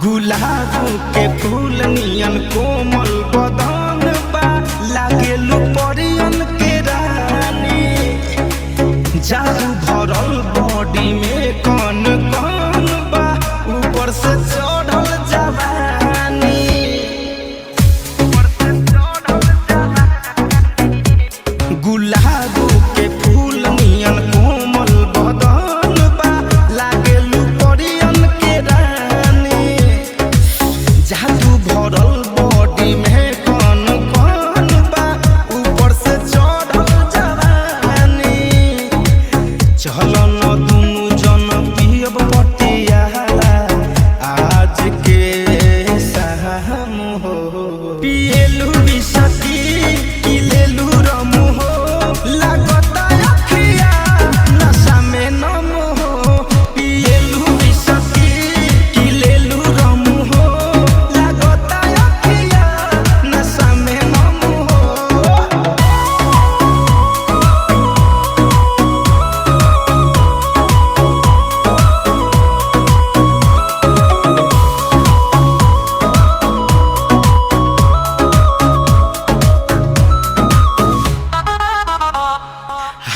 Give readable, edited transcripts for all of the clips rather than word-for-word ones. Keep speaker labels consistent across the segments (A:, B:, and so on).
A: गुलाब के फूल नियन कोमल बदन बा लागेलू परियन के रानी। जादू भरल बॉडी में कौन कौन बा ऊपर से चढ़ल जवानी। गुलाब के फूल नियन कोमल बदन बा लागेलू परियन के रानी। जादू भरल बॉडी में कौन कौन बा ऊपर से चढ़ल जवानी। चलो न दुनु जन पियब पटियाला आज के शाम हो। पिएलू बिसकी कि लेलू रमू हो लागता अखिया नशा में नम हो। पिएलू बिसकी कि लेलू रमू हो लागता अखिया नशा में नम हो।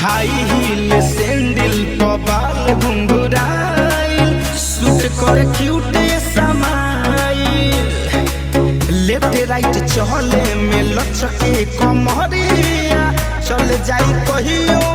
A: हाई हील सैंडल पर बाल घुंघराइल सूट कर क्यूट समाइल। लेफ्ट राइट चले में लचके कमरिया चल जाई कहियो